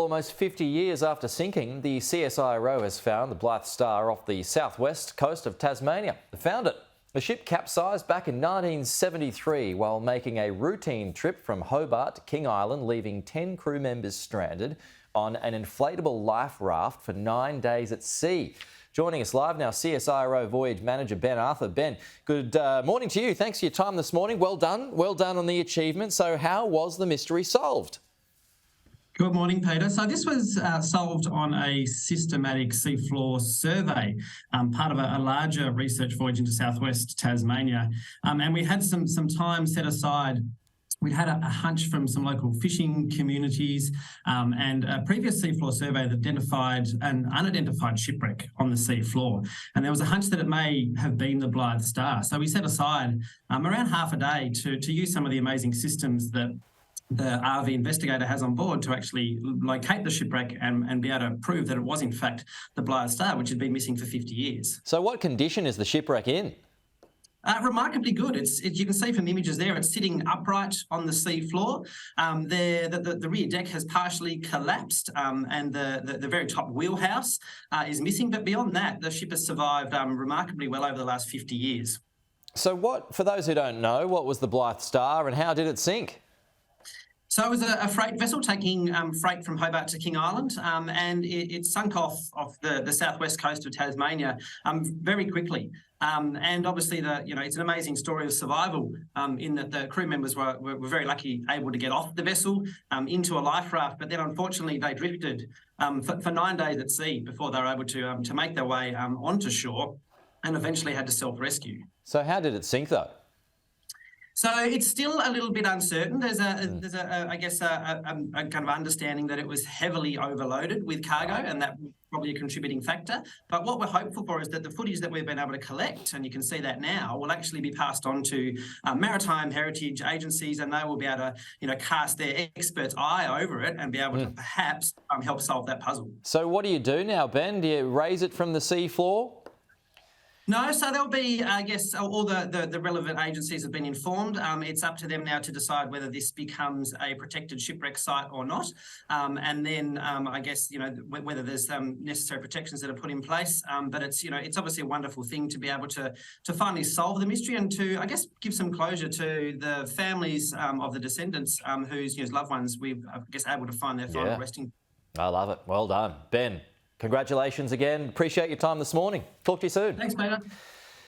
Almost 50 years after sinking, the CSIRO has found the Blythe Star off the southwest coast of Tasmania. They found it. The ship capsized back in 1973 while making a routine trip from Hobart to King Island, leaving 10 crew members stranded on an inflatable life raft for 9 days at sea. Joining us live now, CSIRO Voyage Manager Ben Arthur. Ben, good morning to you. Thanks for your time this morning. Well done on the achievement. So how was the mystery solved? Good morning, Peter. So this was solved on a systematic seafloor survey, part of a larger research voyage into southwest Tasmania. And we had some time set aside. We had a hunch from some local fishing communities and a previous seafloor survey that identified an unidentified shipwreck on the seafloor. And there was a hunch that it may have been the Blythe Star. So we set aside around half a day to use some of the amazing systems that the RV investigator has on board to actually locate the shipwreck and be able to prove that it was in fact the Blythe Star, which had been missing for 50 years. So what condition is the shipwreck in? Remarkably good. You can see from the images there, it's sitting upright on the sea floor. The rear deck has partially collapsed and the very top wheelhouse is missing. But beyond that, the ship has survived remarkably well over the last 50 years. So for those who don't know, what was the Blythe Star and how did it sink? So it was a freight vessel taking freight from Hobart to King Island, and it sunk off the southwest coast of Tasmania very quickly. And obviously, it's an amazing story of survival in that the crew members were very lucky, able to get off the vessel into a life raft, but then unfortunately they drifted for 9 days at sea before they were able to make their way onto shore, and eventually had to self-rescue. So how did it sink though? So it's still a little bit uncertain. There's a kind of understanding that it was heavily overloaded with cargo, and that was probably a contributing factor. But what we're hopeful for is that the footage that we've been able to collect, and you can see that now, will actually be passed on to maritime heritage agencies, and they will be able to, cast their expert's eye over it and be able to perhaps help solve that puzzle. So what do you do now, Ben? Do you raise it from the sea floor? No, so there'll be, I guess, all the relevant agencies have been informed. It's up to them now to decide whether this becomes a protected shipwreck site or not. And then, I guess, whether there's necessary protections that are put in place. But it's obviously a wonderful thing to be able to finally solve the mystery and to, I guess, give some closure to the families of the descendants whose loved ones we've, I guess, able to find their final resting. I love it. Well done. Ben, congratulations again. Appreciate your time this morning. Talk to you soon. Thanks, Peter.